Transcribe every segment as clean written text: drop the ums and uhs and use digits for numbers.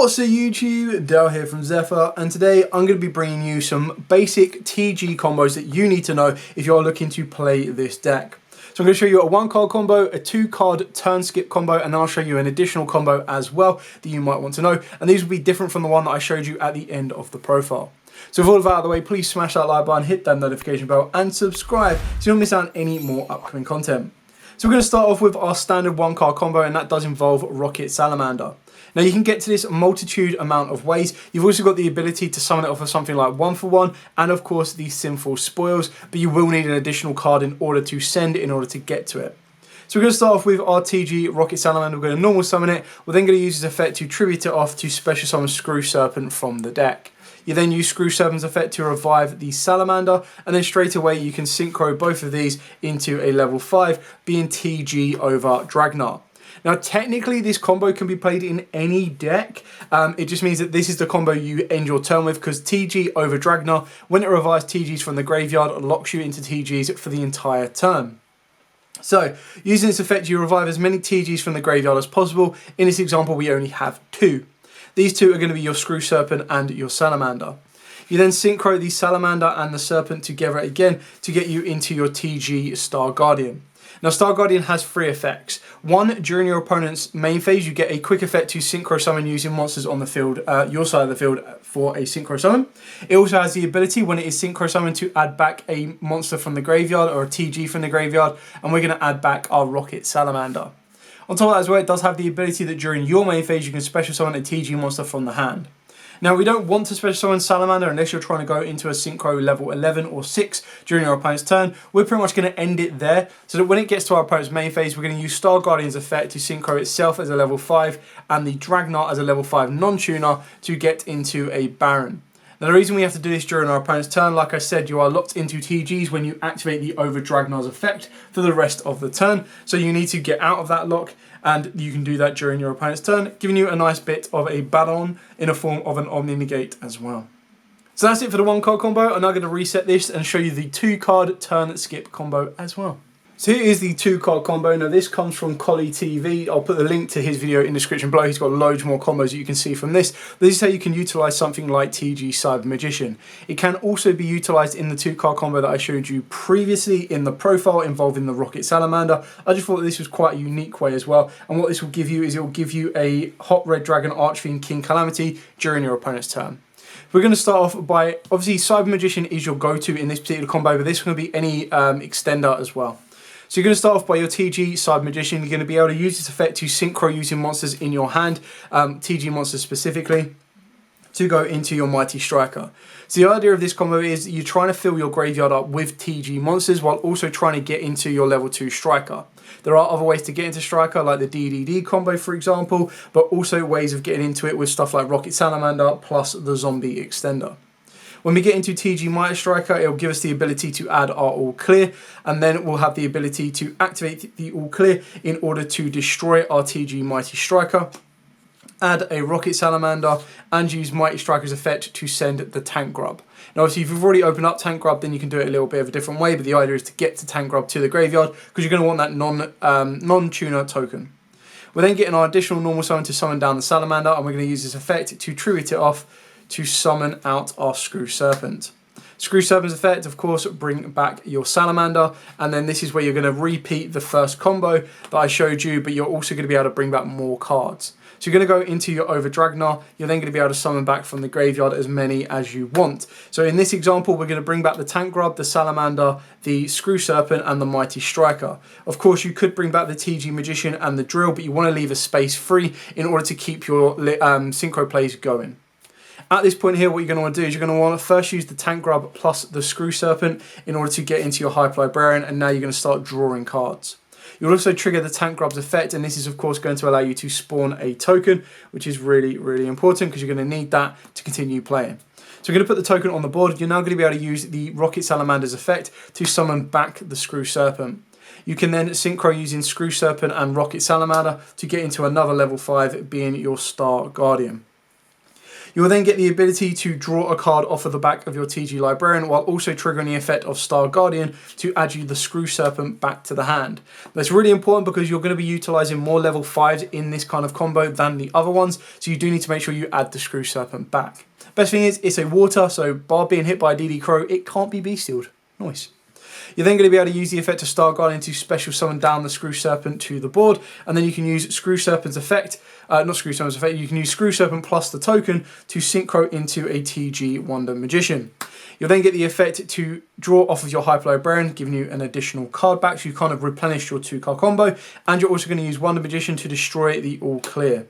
What's up YouTube, Dale here from Zephyr, and today I'm going to be bringing you some basic TG combos that you need to know if you're looking to play this deck. So I'm going to show you a 1-card combo, a 2-card turn skip combo, and then I'll show you an additional combo as well that you might want to know, and these will be different from the one that I showed you at the end of the profile. So with all of that out of the way, please smash that like button, hit that notification bell, and subscribe so you don't miss out on any more upcoming content. So we're going to start off with our standard 1-card combo, and that does involve Rocket Salamander. Now you can get to this multitude amount of ways. You've also got the ability to summon it off of something like 1-for-1 and of course the Sinful Spoils, but you will need an additional card in order to send it, in order to get to it. So we're going to start off with our TG Rocket Salamander. We're going to normal summon it. We're then going to use this effect to tribute it off to special summon Screw Serpent from the deck. You then use Screw Serpent's effect to revive the Salamander, and then straight away you can synchro both of these into a level 5, being TG over Dragnar. Now technically this combo can be played in any deck, it just means that this is the combo you end your turn with, because TG over Dragnar, when it revives TGs from the graveyard, locks you into TGs for the entire turn. So using this effect you revive as many TGs from the graveyard as possible. In this example we only have 2. These 2 are going to be your Screw Serpent and your Salamander. You then synchro the Salamander and the Serpent together again to get you into your TG Star Guardian. Now Star Guardian has 3 effects. 1, during your opponent's main phase you get a quick effect to synchro summon using monsters on the field, your side of the field, for a synchro summon. It also has the ability when it is synchro summoned to add back a monster from the graveyard or a TG from the graveyard, and we're going to add back our Rocket Salamander. On top of that as well, it does have the ability that during your main phase you can special summon a TG monster from the hand. Now we don't want to special summon Salamander unless you're trying to go into a synchro level 11 or 6 during your opponent's turn. We're pretty much going to end it there, so that when it gets to our opponent's main phase we're going to use Star Guardian's effect to synchro itself as a level 5 and the Dragnar as a level 5 non-tuner to get into a Baron. Now the reason we have to do this during our opponent's turn, like I said, you are locked into TGs when you activate the over Dragnar's effect for the rest of the turn. So you need to get out of that lock, and you can do that during your opponent's turn, giving you a nice bit of a Baron in a form of an Omni Negate as well. So that's it for the 1-card combo. I'm now going to reset this and show you the 2-card turn skip combo as well. So here is the 2-card combo. Now this comes from Collie TV. I'll put the link to his video in the description below. He's got loads more combos that you can see from this. This is how you can utilize something like TG Cyber Magician. It can also be utilized in the 2-card combo that I showed you previously in the profile involving the Rocket Salamander. I just thought that this was quite a unique way as well. And what this will give you is it will give you a Hot Red Dragon Archfiend King Calamity during your opponent's turn. We're going to start off by, obviously Cyber Magician is your go-to in this particular combo, but this can be any extender as well. So you're going to start off by your TG Cyber Magician. You're going to be able to use this effect to synchro using monsters in your hand, TG monsters specifically, to go into your Mighty Striker. So the idea of this combo is you're trying to fill your graveyard up with TG monsters while also trying to get into your level 2 Striker. There are other ways to get into Striker, like the g.deck combo for example, but also ways of getting into it with stuff like Rocket Salamander plus the Zombie Extender. When we get into TG Mighty Striker, it will give us the ability to add our All Clear, and then we'll have the ability to activate the All Clear in order to destroy our TG Mighty Striker, add a Rocket Salamander, and use Mighty Striker's effect to send the Tank Grub. Now obviously if you've already opened up Tank Grub, then you can do it a little bit of a different way, but the idea is to get to Tank Grub to the graveyard, because you're going to want that non-tuner token. We're then getting our additional normal summon to summon down the Salamander, and we're going to use this effect to tribute it off to summon out our Screw Serpent. Screw Serpent's effect, of course, bring back your Salamander, and then this is where you're going to repeat the first combo that I showed you, but you're also going to be able to bring back more cards. So you're going to go into your Over Dragnar, you're then going to be able to summon back from the graveyard as many as you want. So in this example, we're going to bring back the Tank Grub, the Salamander, the Screw Serpent, and the Mighty Striker. Of course, you could bring back the TG Magician and the Drill, but you want to leave a space free in order to keep your synchro plays going. At this point here, what you're going to want to do is you're going to want to first use the Tank Grub plus the Screw Serpent in order to get into your Hyper Librarian, and now you're going to start drawing cards. You'll also trigger the Tank Grub's effect, and this is of course going to allow you to spawn a token, which is really, really important because you're going to need that to continue playing. So we're going to put the token on the board. You're now going to be able to use the Rocket Salamander's effect to summon back the Screw Serpent. You can then synchro using Screw Serpent and Rocket Salamander to get into another level 5, being your Star Guardian. You will then get the ability to draw a card off of the back of your TG Librarian while also triggering the effect of Star Guardian to add you the Screw Serpent back to the hand. That's really important because you're going to be utilizing more level 5s in this kind of combo than the other ones, so you do need to make sure you add the Screw Serpent back. Best thing is, it's a water, so bar being hit by a DD Crow, it can't be Bestialed. Nice. You're then going to be able to use the effect of Star Guardian to special summon down the Screw Serpent to the board, and then you can use Screw Serpent's effect, not Screw Serpent's effect, you can use Screw Serpent plus the token to synchro into a TG Wonder Magician. You'll then get the effect to draw off of your Hyper Librarian, giving you an additional card back, so you kind of replenish your 2-card combo, and you're also going to use Wonder Magician to destroy the All Clear.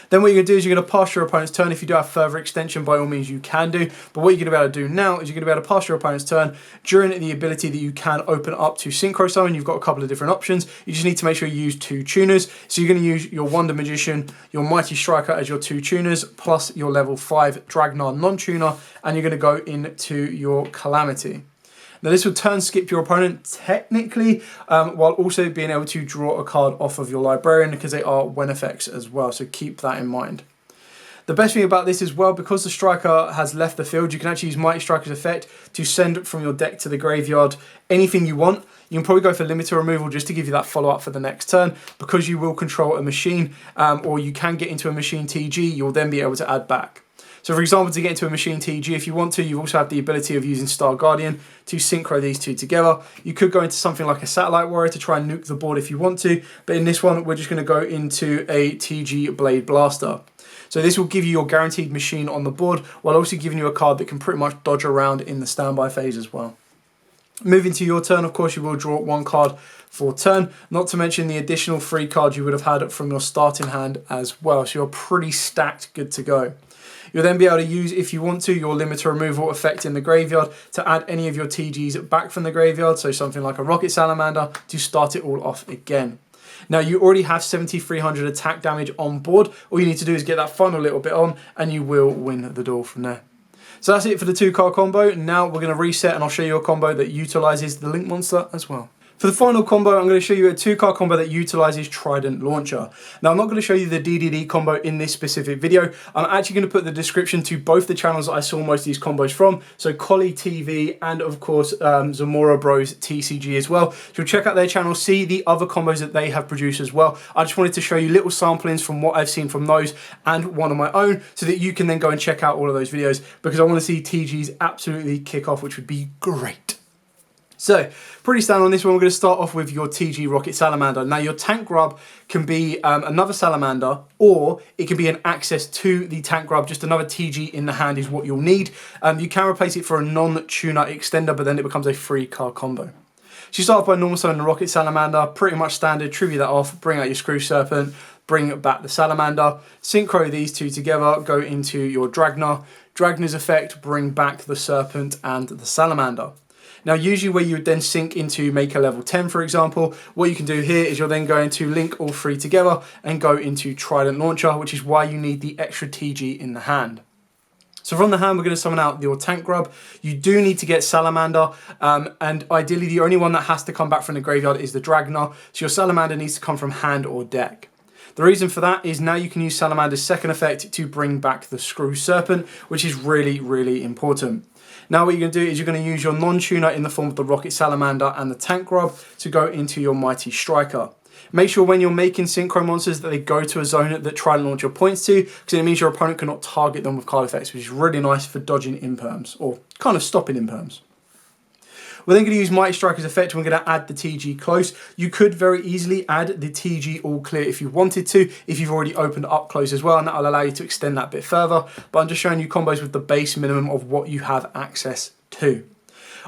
Then what you're going to do is you're going to pass your opponent's turn. If you do have further extension, by all means you can do. But what you're going to be able to do now is you're going to be able to pass your opponent's turn during the ability that you can open up to Synchro Summon. You've got a couple of different options. You just need to make sure you use 2 tuners. So you're going to use your Wonder Magician, your Mighty Striker as your 2 tuners, plus your level 5 Dragnar non-tuner, and you're going to go into your Calamity. Now this will turn skip your opponent technically, while also being able to draw a card off of your Librarian because they are when effects as well, so keep that in mind. The best thing about this as well, because the striker has left the field, you can actually use Mighty Striker's effect to send from your deck to the graveyard anything you want. You can probably go for limiter removal just to give you that follow-up for the next turn. Because you will control a machine, or you can get into a machine TG, you'll then be able to add back. So for example, to get into a machine TG, if you want to, you also have the ability of using Star Guardian to synchro these 2 together. You could go into something like a Satellite Warrior to try and nuke the board if you want to, but in this one, we're just going to go into a TG Blade Blaster. So this will give you your guaranteed machine on the board, while also giving you a card that can pretty much dodge around in the standby phase as well. Moving to your turn, of course, you will draw 1 card for turn, not to mention the additional 3 cards you would have had from your starting hand as well. So you're pretty stacked, good to go. You'll then be able to use, if you want to, your limiter removal effect in the graveyard to add any of your TGs back from the graveyard, so something like a Rocket Salamander, to start it all off again. Now you already have 7,300 attack damage on board. All you need to do is get that final little bit on and you will win the duel from there. So that's it for the 2-card combo. Now we're going to reset and I'll show you a combo that utilises the Link Monster as well. For the final combo, I'm going to show you a 2-card combo that utilises Trydant Launcher. Now, I'm not going to show you the DDD combo in this specific video. I'm actually going to put the description to both the channels that I saw most of these combos from. So, Collie TV and, of course, Zamora Bros TCG as well. So, you'll check out their channel, see the other combos that they have produced as well. I just wanted to show you little samplings from what I've seen from those and one of my own so that you can then go and check out all of those videos because I want to see TGs absolutely kick off, which would be great. So, pretty standard on this one, we're going to start off with your TG Rocket Salamander. Now, your tank grub can be another Salamander, or it can be an access to the tank grub, just another TG in the hand is what you'll need. You can replace it for a non-tuner extender, but then it becomes a 3-card combo. So you start off by normal summon the Rocket Salamander, pretty much standard, tribute that off, bring out your Screw Serpent, bring back the Salamander, synchro these 2 together, go into your Dragnar. Dragnar's effect, bring back the Serpent and the Salamander. Now, usually where you would then sync into make a level 10, for example, what you can do here is you're then going to link all 3 together and go into Trydant Launcher, which is why you need the extra TG in the hand. So from the hand, we're going to summon out your tank grub. You do need to get Salamander, and ideally the only one that has to come back from the graveyard is the Dragnar. So your Salamander needs to come from hand or deck. The reason for that is now you can use Salamander's second effect to bring back the Screw Serpent, which is really, really important. Now what you're going to do is you're going to use your non-tuner in the form of the Rocket Salamander and the Tank Grub to go into your Mighty Striker. Make sure when you're making synchro monsters that they go to a zone that Trydant Launcher points to, because it means your opponent cannot target them with card effects, which is really nice for dodging imperms, or kind of stopping imperms. We're then going to use Mighty Striker's effect. We're going to add the TG close. You could very easily add the TG all clear if you wanted to, if you've already opened up close as well, and that will allow you to extend that bit further. But I'm just showing you combos with the base minimum of what you have access to.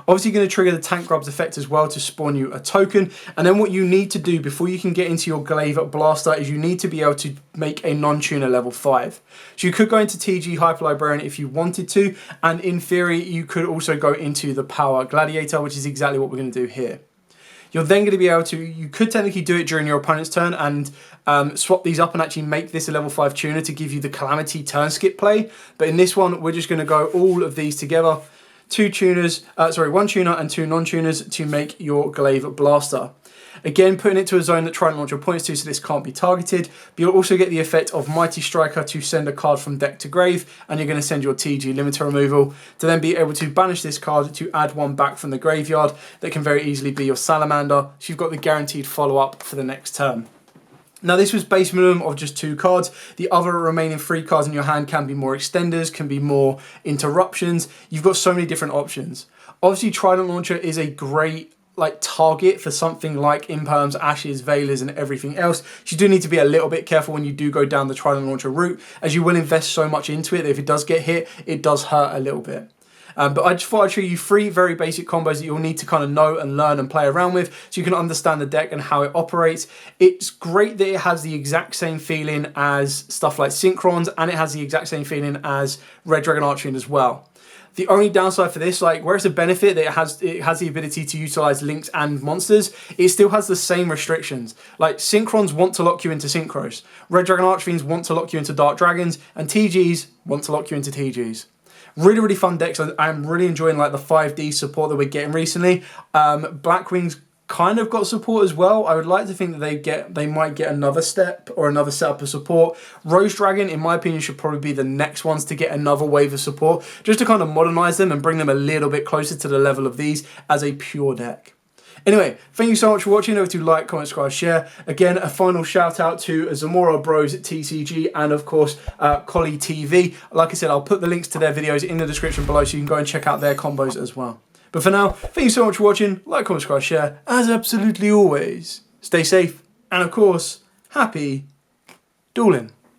Obviously, you're going to trigger the Tank Grub's effect as well to spawn you a token. And then what you need to do before you can get into your Glaive Blaster is you need to be able to make a non-tuner level 5. So you could go into TG Hyper Librarian if you wanted to. And in theory, you could also go into the Power Gladiator, which is exactly what we're going to do here. You're then going to be able to, you could technically do it during your opponent's turn and swap these up and actually make this a level 5 tuner to give you the Calamity turn skip play. But in this one, we're just going to go all of these together. One tuner and 2 non-tuners to make your Glaive Blaster. Again, putting it to a zone that Trydant Launcher points to, so this can't be targeted. But you'll also get the effect of Mighty Striker to send a card from deck to grave, and you're going to send your TG limiter removal to then be able to banish this card to add one back from the graveyard that can very easily be your Salamander, so you've got the guaranteed follow-up for the next turn. Now this was base minimum of just 2 cards. The other remaining 3 cards in your hand can be more extenders, can be more interruptions. You've got so many different options. Obviously Trydant Launcher is a great target for something like Imperms, Ashes, Veilers and everything else. So you do need to be a little bit careful when you do go down the Trydant Launcher route, as you will invest so much into it that if it does get hit, it does hurt a little bit. But I just thought I'd show you 3 very basic combos that you'll need to kind of know and learn and play around with so you can understand the deck and how it operates. It's great that it has the exact same feeling as stuff like Synchrons, and it has the exact same feeling as Red Dragon Archery as well. The only downside for this, where it's a benefit that it has the ability to utilize links and monsters, it still has the same restrictions. Synchrons want to lock you into Synchros, Red Dragon Archfiends want to lock you into Dark Dragons, and TGs want to lock you into TGs. Really, really fun decks. I'm really enjoying the 5D support that we're getting recently. Blackwing's kind of got support as well. I would like to think that they might get another step or another setup of support. Rose Dragon, in my opinion, should probably be the next ones to get another wave of support, just to kind of modernize them and bring them a little bit closer to the level of these as a pure deck. Anyway, thank you so much for watching. Don't forget to like, comment, subscribe, share. Again, a final shout out to Zamora Bros at TCG and of course Collie TV. Like I said, I'll put the links to their videos in the description below so you can go and check out their combos as well. But for now, thank you so much for watching. Like, comment, subscribe, share. As absolutely always, stay safe and of course, happy dueling.